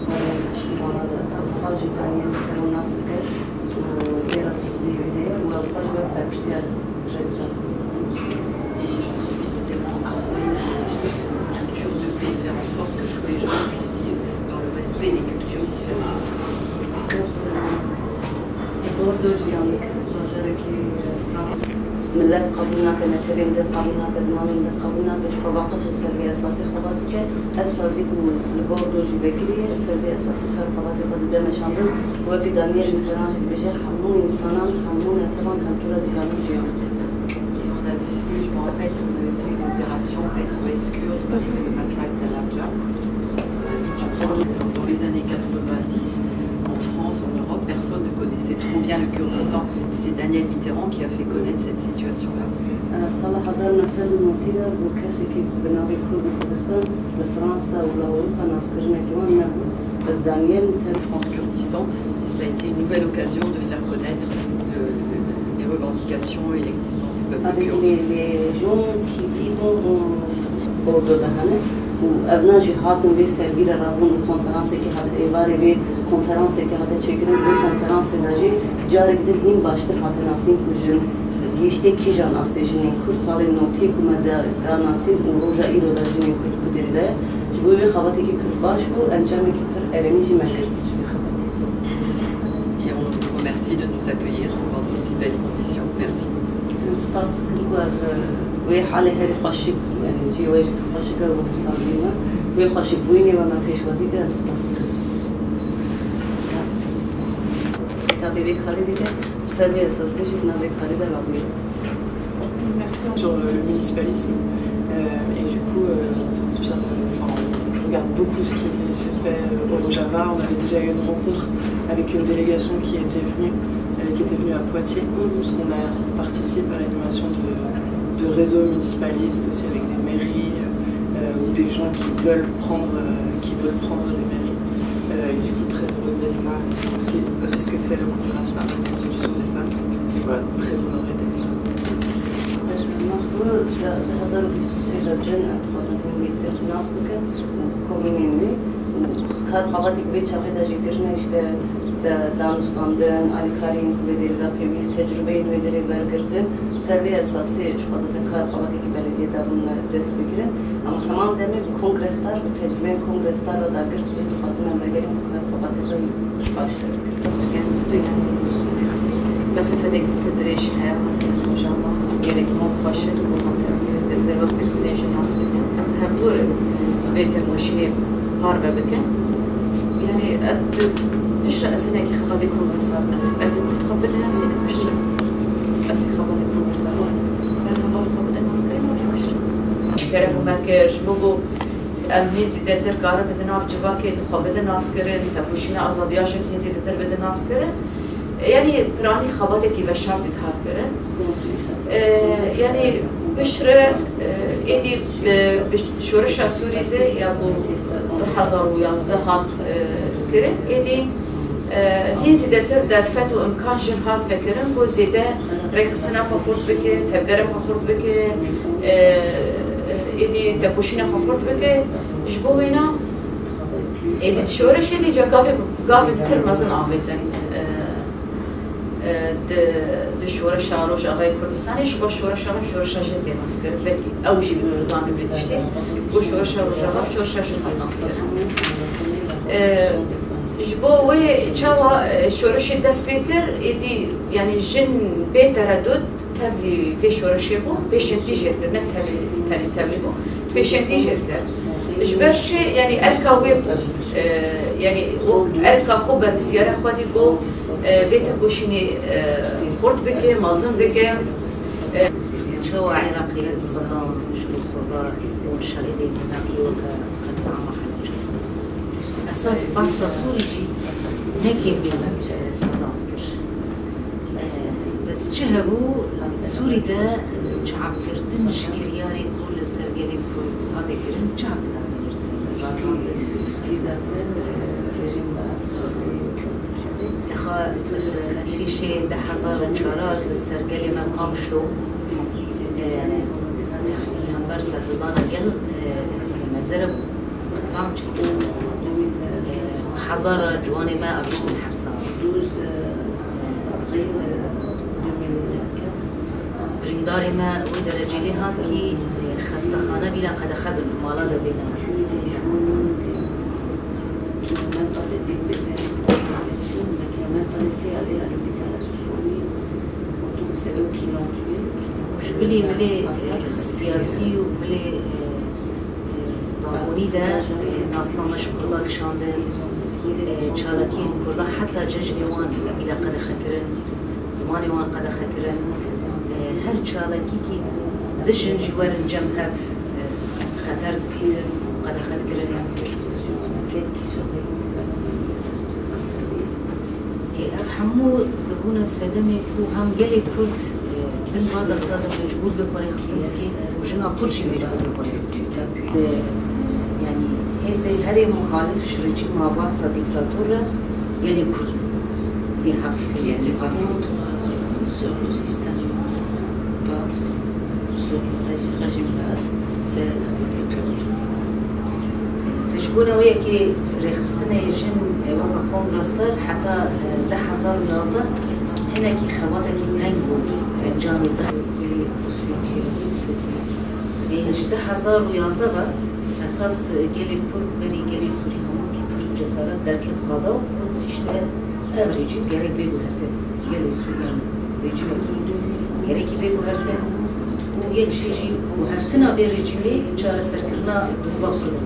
صار اجتماعات خارج ثانية مثل الناس كده وغيرها تقديمية والخارج بالبرسيال رزق. Faire en sorte que tous les gens puissent vivre dans le respect des cultures différentes. ملت قبولنا كنترين در قبولنا كزمانين در قبولنا بيش فواقف السلبية أساسي خلاص كه أساسي البوردو جبكري السلبية أساسي خلاص قد دمشان دل وقت دانيال مثلاً بيجي حمون إنسانان حمون طبعاً هالطورة دكانو جيان. On avait fait, je me rappelle que vous avez fait une opération SOS Kurde après le massacre d'Al-Aqsa. Dans les années 90, en France, en Europe, personne ne connaissait trop bien le Kurdistan. C'est Daniel Mitterrand qui a fait connaître cette situation-là. صالح هزار نفسد الموتيلة وكاسي كيف بناوي كردستان لفرنسا ولأوروبا ناس كرنا كمان نقول بس دانيال France Kurdistan, ça a été une nouvelle occasion de faire connaître les revendications et l'existence du peuple kurde. Les gens qui vivent au Bordeaux وأبناء جهاتهم بسربيل رابون الكونفرنسي كهذا إبارة بكونفرنسي كهذا تشكرون بكونفرنسي ناجي جارك دلين باشتر حتى ناسين كوجن جيشتي كيجان أستيجنين كرد صار النوتي كمدا ناسين وروجا إيرو داجنين كرد كدير ده جبوي بخباتي كي كرد باش بو أنجامي كي كرد أرمي جي مكرد بخباتي. Et on vous remercie de nous accueillir dans d'aussi belles conditions. Merci. سپاس كلوار وی حاله هری خوشی یعنی جی ویج خوشی که و سازیما وی خوشی بوینی و من پیشوازی کردم سپاس. تابعی کاری دیگه سربی اساسی جد نبی کاری در واقعی. Merci sur le municipalisme et du coup on s'inspire, enfin on regarde beaucoup ce qui se fait au Rojava. On avait déjà eu une rencontre avec une délégation qui était venue à Poitiers, parce qu'on participe à l'animation de réseaux municipalistes aussi avec des mairies ou des gens qui veulent prendre des mairies. Et du coup très heureuse d'être là. C'est ce que fait le groupe Rasta, les institutions des femmes. Et voilà, très honorée d'être là. مخبوط هزار بيسوسي للجنة خاصة بيت الناس بكن وكومينيني وكار قواتي بيت شاقي دا جيكرنا إشتا دانستاندن آلكارين بدير لا بيويس تجربة بدير برگردن سربي أساسي شو خاصة كار قواتي كبلدية دارون دست بكرن أما همان دمي كونغرسlar تجربة كونغرسlar را داگر جد خاصة من بگریم كار قواتي دا باشتر بس كان بس فدك كدريش حياة إن شاء الله gerek مباشر ومنطقة در وقت رسنيش الناس بكن هم دور بيت المشيني هاربة بكن يعني قد مش رأسنا كي خبادكم مسارنا لازم تخبرنا ناسين مش لازم خبادكم مسارنا لأنها بقى خباد الناس كريم مش كريم ومكرش بقو ام هیزی دتر کار بدن آب جواکی خباد الناس کرد تبوشینا آزادیاشون هیزی دتر بدن ناس کرد يعني براني خبادك كي بشرت تهات كرن يعني بشرة إدي بشورش سوري ده يا بو 2011 هات كرن إدي هي زيادة درفت وإمكان جرهات بكرن بو زيادة ريخ السنة فخورت بك تبقرة فخورت بك إدي تبوشينا فخورت بك جبوينا إدي تشورش إدي جا قابل كتر مزن عبيدن د شورش روش آقای کردستانیش با شورش آقای شورش جدی ناس کرد ولی اوجی به نظام بدیشته با شورش روش آقای شورش جدی ناس کرد جبو و چوا شورش دست بکر ایدی یعنی جن به تردد تبلی به شورش بو بشنتی جرد نه تبلی بو بشنتی جرد جبرش یعنی ارکا ویب یعنی ارکا خوب بسیار خودی بو بيت بوشيني خرد بك مازن بك شو عراقي الصدام شو الصدام والشغيلين هناك وكان محل أساس بحث سوري هيك بينا الصدام بس شهروا سوري ده شعب كردن شكرياري كل السرقلين كل هذا كردن شعب كردن رژیم سوری شيء ده حزار وشارات السرقلي ما قامشوا هم برسل رضانا قل مزرب قامش 1000 جوان ما أبيشت الحبسة 12 أبريل 2004 برندار ما ودرجة لها كي خستخانة بلا قد خبل مالا دبينا qui n'ont même pas de déclaration, mais qui n'ont même pas laissé aller à l'hôpital à se soigner. Donc c'est eux qui l'ont tué. مش بلي ملي سياسي وبلي زماني ده ناسنا مشكور الله كشاندن تشاركين كلها حتى ججني وان بلا قد خكرن زماني وان قد خكرن هر تشاركي كي دجن جوار الجمهة خطر تسير قد خكرن حمو دبونا السدمي وهم جالي كرد بالماضي اختار مجهود بخوري خصوصي وجنا كل شيء مجهود بخوري خصوصي يعني هذا هري مخالف شرجي مع بعض ديكتاتورة جالي كرد في حق يعني contre sur le système basse, sur le régime basse, c'est la République. فشبونا ويا كي رخصتنا يجن وقا قوم راستر حتى 10,000 نازلة هنا كي خواتك تنجو جامي الدخل هيج 10,011 بقى أساس جالي فرق بري جالي سوري هم كي فرق جسارات دركت قضاء ونسيشتا أغريجي جالي بيقو هرتن جالي سوري ريجيم كي جالي كي بيقو هرتن ويك جيجي وهرتنا بريجيمي جارة سركرنا دوزا فرد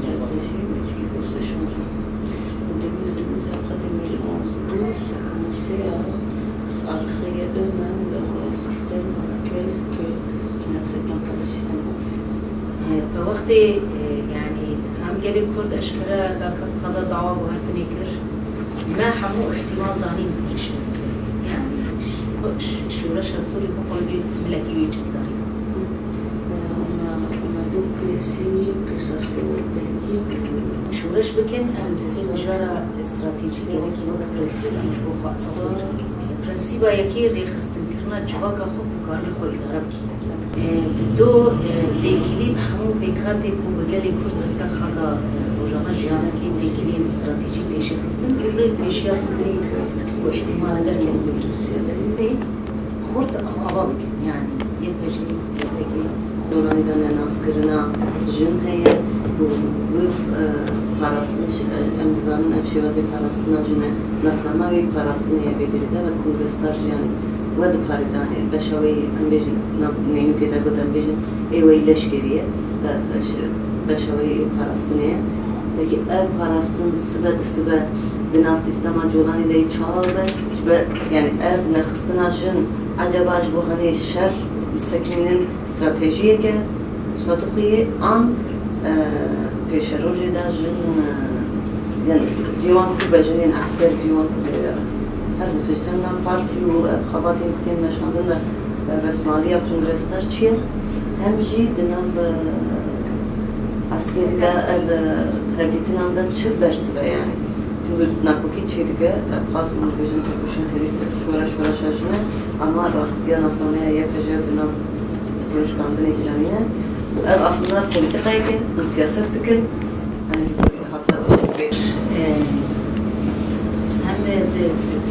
se changer. Au début de 2012, après 2011, ça a commencé à créer eux-mêmes leur système dans lequel ils n'acceptent pas le système basse. فوقت يعني هم جالي كرد أشكرا لكن قضى دعوة وهرتني كر ما حمو احتمال دانين بريش يعني شورش السوري بقول بيت ملاكي ويجد داري. On a donc essayé que ça soit politique. شورش بكن أن تسين جارة استراتيجية لكن وقت برنسيبا مش بوخوا أساس برنسيبا يكي ريخص تنكرنا جواكا خوب وقارني خوي غربكي دو دي كليب حمو بيكاتي بو بقالي كرد رسال خاقا وجاما جيانكي دي كليب استراتيجي بيشي خستن بيرين بيشي يصبني واحتمال دركي بيرسي خورت أبابك يعني يتبجي يتبجي دولانی دانه ناس کرنا جن هیا و پاراستنش امزانن افشوازی پاراستنا جنه ناسما وی پاراستنی بیدریده و کنگرستار جان ود پاریزانی بشوی امبیجن نیم که دکتر امبیجن ایوی لشکریه بشوی پاراستنیه لکه اب پاراستن سبب دناف سیستم جولانی دی چهاره یعنی اب نخستنا جن عجباش بوهانی شر سكنين استراتيجية صدقية عن بيشروجي دا جن يعني جوان كوبا جنين عسكر جوان كوبا هر بتشتغلنا بارتي وخباتي كتير مشاهدنا رسمالية كونغرسنر چيه هم جي دنام عسكري دا هبيتنا دا چه برسبه يعني çünkü nakoki çedige bazı mülkecin topuşun terik şura şaşına ama rastiya nasanaya yapacağına projekandın icramiye aslında politikayı bu siyaset tıkın hani hatta bir هم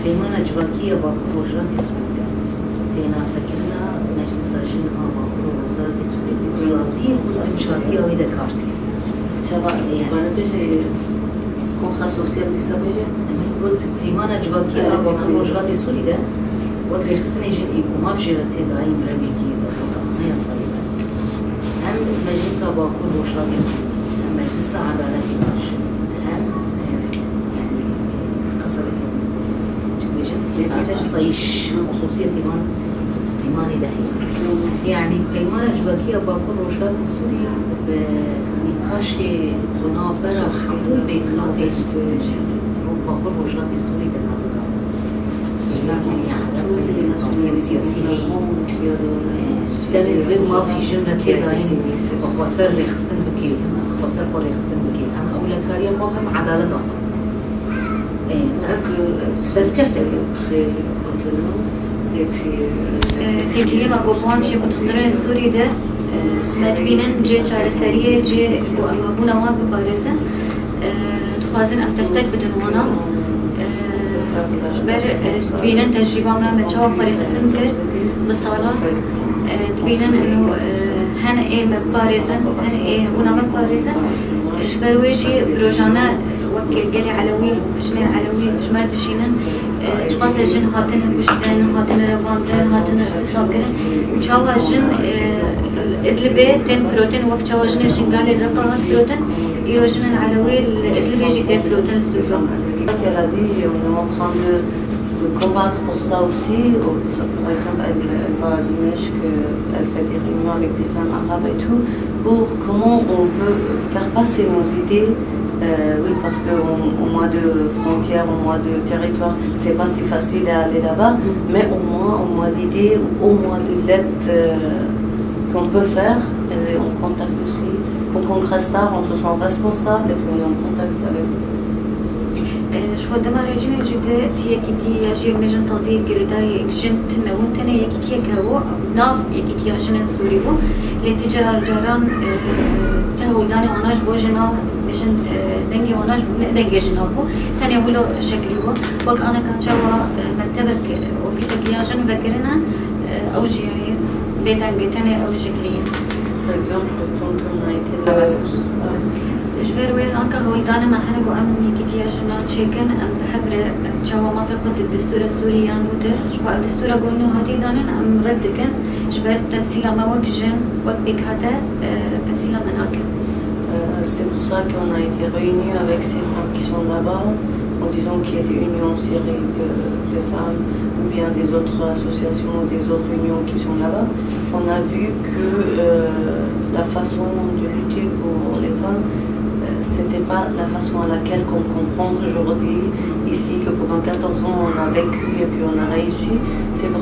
پیمان اجواکی با وزارت سوریه پینا سکرنا مجلس جنها با وزارت سوریه وزازی انشاطی آویده کارتی چرا بنا بشه کنخ سوسیال دیسا بشه قلت پیمان اجواکی با وزارت سوریه وقتی خستنی جن ایکوما بجرته دایم رمیکی دارم نه صلیبه هم مجلس با وزارت سوریه هم مجلس عدالتی باش هم قصيش خصوصية إيماني دهية يعني إيمان أجباكية باكل روشات السورية بنقاش تناو برا خلو بيكلاتي باكل روشات السورية ده يعني سياسية دم ما في جملة كده وخسر رخصتن بكي خسر قول رخصتن بكي هم أولكارية هم عدالة بس كتير تكلي ما قوان شيء متخدرين السوري ده مدبينن جي شارسرية جي وابونا ما ببارزة خوازن ام تستك بدن وانا بر تبينن تجربة ما جواب فريق قسم كر بصالة تبينن انه هن ايه مبارزن هن ايه هنا مبارزن شبرويجي بروجانا وكي قري علوي جنين علوي جمر دشينن اشخاص جن هاتن بشتن هاتن رواندن هاتن اتصابكرن وشاوا جن ادلبي تن فروتن وقت شاوا جن شنقال الرقاهات فروتن يروجنن علوي ادلبيجي تن فروتن السوفا. Elle a dit, on est en train de combattre pour ça aussi. Par exemple, elle va à Dimesh, elle fait des réunions avec des femmes arabes et tout, pour comment on peut faire passer nos idées. Oui, parce qu'au mois de frontières, au mois de territoire, c'est pas si facile à aller là-bas, mais au moins d'idées, au moins de l'aide qu'on peut faire, et on contacte aussi. Pour qu'on reste ça, on se sent responsable et puis on est en contact avec eux. شو دما رجيم جدا تيجي تي يجي مجن صازي قريدا يجن تنون تنا يجي تي كهو ناف يجي تي عشان السوري بو لتجار جاران تهوداني وناش بوجنا مجن دنجي وناش دنجي جنا بو تاني ولو شكلي بو وقت أنا كان شوا مكتبك وفيسك يجن ذكرنا أو جيهي بيتانجي تاني أو شكلية. Par exemple, quand on a été là-bas. جبر وين أنك هولدان ما حنقو أمني كتير جنات شكن أم بحبر جوا ما فقط الدستور السوري يانودر شبه الدستور قلنا هاتي دانن أم ردكن جبر تمثيل ما وجن وقبك هذا تمثيل مناكب. C'est pour ça qu'on a été réunis avec ces femmes qui sont là-bas, en disant qu'il y a des unions syriques de femmes ou bien des autres associations ou des autres unions qui sont là-bas. On a vu que la façon de lutter pour les femmes, c'était pas la façon à laquelle on comprend aujourd'hui ici, que pendant 14 ans on a vécu et puis on a réussi. C'est pour